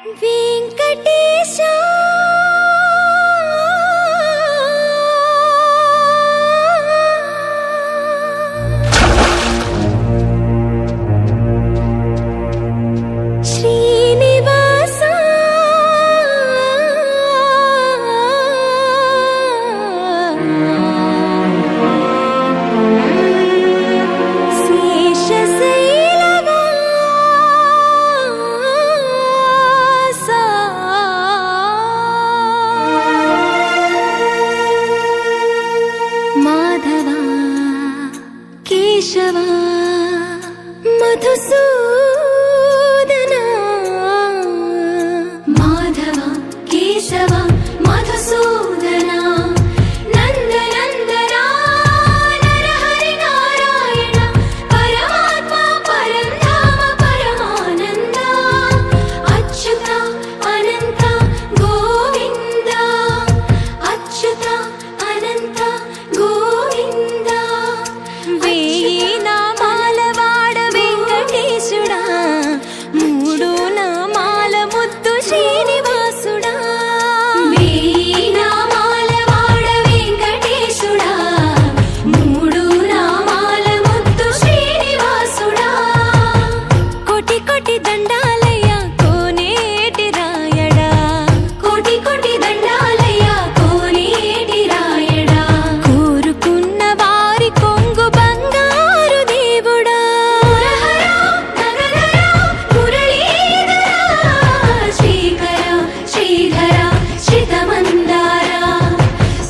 వెంకటేశా కేశవా మధుసూదనా మాధవ కేశవ మధుసూదనా నందనందనా నరహరి నారాయణ పరమాత్మ పరంధామ పరమానంద అచ్యుత అనంత గోవింద అచ్యుత అనంత గోవింద మూడు నామాల ముద్దు శ్రీనివాసుడా వేయి నామాల వాడ వెంకటేశుడా మూడు నామాల ముద్దు శ్రీనివాసుడా కోటి కోటి దండాలయ్య కోనేటి రాయడా కోటి కోటి దండాలయ్య కోనేటి రాయడా కోరుకున్న వారి కొంగు బంగారు దేవుడా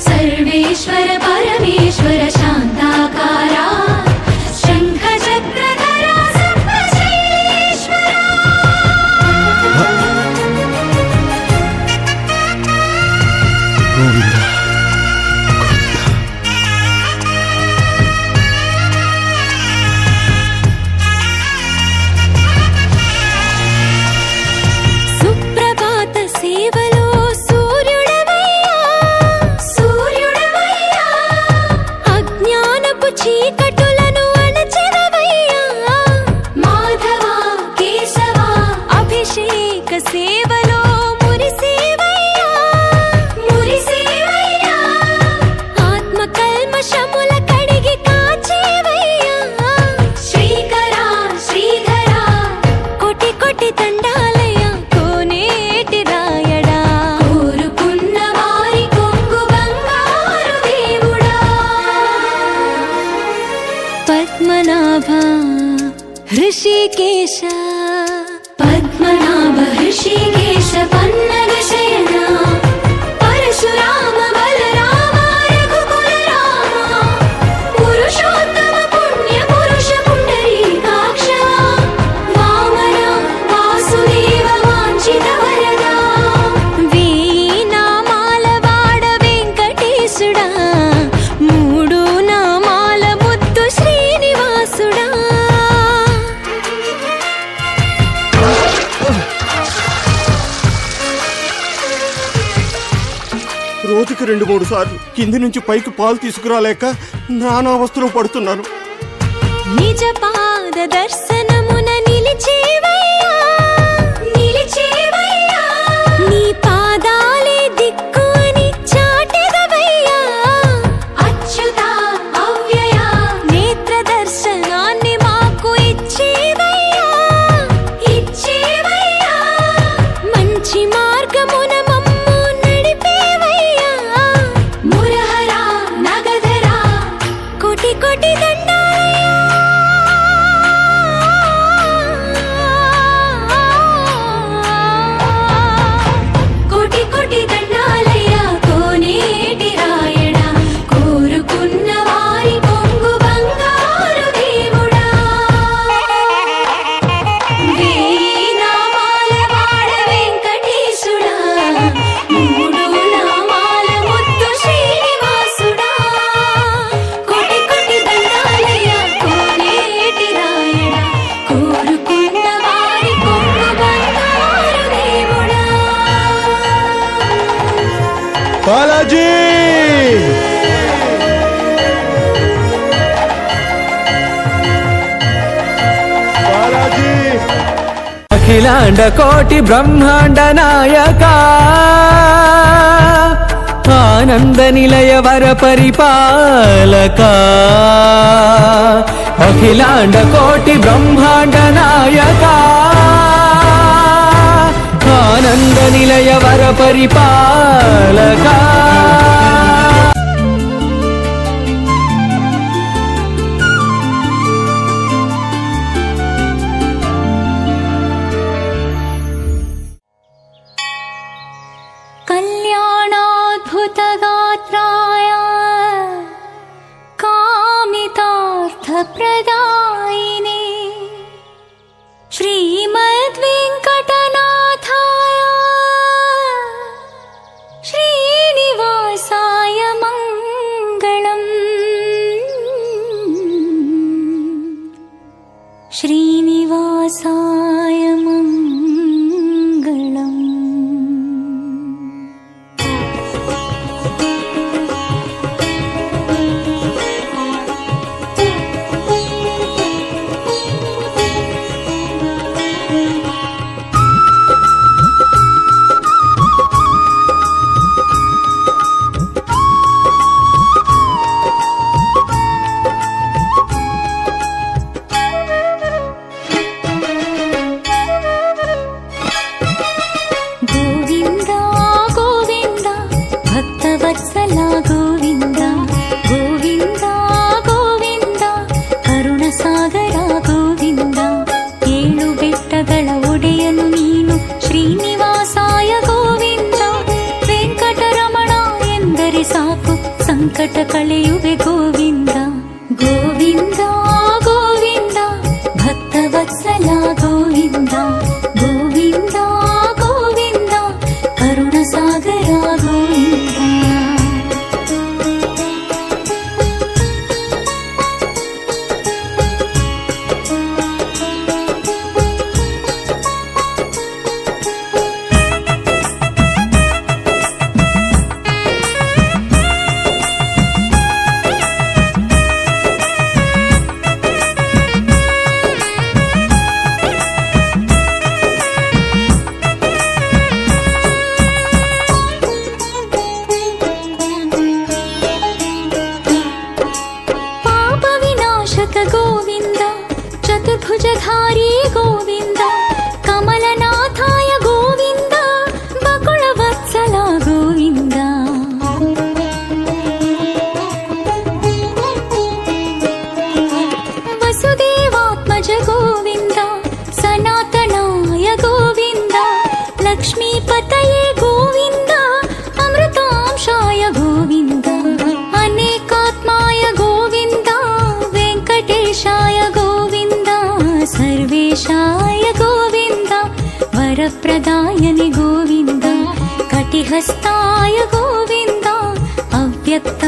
सर्वेश्वर परमेश्वर शांताकारा शंख चक्रधरा सर्वश्रेष्ठरा गोविंदा सुप्रभात सेवलो చీకటులను అణచెదవయ్యా మాధవ కేశవ అభిషేక సేవలో మురిసేవయ్యా మురిసేవయ్యా ఆత్మ కల్మషముల కడిగి కాచేవయ్యా శ్రీకర శ్రీధర కోటి కోటి దండాలయ్య కోనేటి రాయడా కోరుకున్న వారి కొంగు బంగారు దేవుడా పద్మనాభ హృషికేశ పద్మనాభ హృషికేశ పన్నగ శయన పరశురామ బలరామ రఘుకుల రామ పురుషోత్తమ పుణ్య పురుష పుండరీకాక్ష వామన వాసుదేవ వాంఛిత వరద వేయి నామాల వాడ వెంకటేశుడా మూడు నామాల ముద్దు శ్రీనివాసుడా రోజుకి 2-3 సార్లు కింది నుంచి పైకి పాలు తీసుకురాలేక నానావస్థలో పడుతున్నాను. నిజ పాద దర్శనమున నిలిచేవయ్యా నిలిచేవయ్యా నీ పాదాలే దిక్కు అని చాటెదవయ్యా అచ్యుత అవ్యయ నేత్ర దర్శనాన్ని మాకు ఇచ్చేవయ్యా ఇచ్చేవయ్యా మంచి మార్గమున మమ్ము నడిపేవయ్యా మురహర నగధర కోటి కోటి దండాలయ్యా కోటి కోటి దండాలయ్య కోనేటి రాయడా కోరుకున్న వారి కొంగు బంగారు దేవుడా వేయి నామాల వాడ వెంకటేశుడా మూడు నామాల ముద్దు శ్రీనివాసుడా కోటి కోటి దండాలయ్య కోనేటి రాయడా కోరుకున్న వారి కొంగు బంగారు దేవుడా బాలాజీ బాలాజీ అఖిల అఖిలాండ కోటి బ్రహ్మాండ నాయక ఆనంద నిలయ వర పరిపాలక అఖిలాండ కోటి బ్రహ్మాండ నాయక ఆనంద నిలయ వర పరిపాలక कल्याणाद्भुतगात्राय कामितार्थप्रदायिने श्रीमद्वेङ्कटनाथाय श्रीनिवासाय मङ्गलम् श्रीनिवासाय मङ्गलम् ಸಂಕಟ ಕಳೆಯುವೆ ಗೋವಿಂದ ಗೋವಿಂದ ಗೋವಿಂದ ಭಕ್ತವತ್ಸಲ ಗೋವಿಂದ ಗೋವಿಂದ ಗೋವಿಂದ ಕರುಣ ಸಾಗರ ಗೋವಿಂದ ಗೋವಿಂದ ಚತುರ್ಭುಜಧಾರಿ ಗೋವಿಂದ ಕಮಲನಾಥಾಯ ಗೋವಿಂದ ಬಕುಳವತ್ಸಲ ಗೋವಿಂದ ವಸುದೇವಾತ್ಮಜ ಗೋವಿಂದ ಸನಾತನಾಯ ಗೋವಿಂದ ಲಕ್ಷ್ಮೀಪತಯೇ ಗೋವಿಂದ ಅಮೃತಾಂಶಾಯ ಗೋವಿಂದ ಅನೇಕಾತ್ಮಾಯ ಗೋವಿಂದ ವೆಂಕಟೇಶಾಯ ಗೋವಿಂದ ಸರ್ವೇಶಾಯ ಗೋವಿಂದ ವರಪ್ರದಾಯನಿ ಗೋವಿಂದ ಕಟಿಹಸ್ತಾಯ ಗೋವಿಂದ ಅವ್ಯಕ್ತ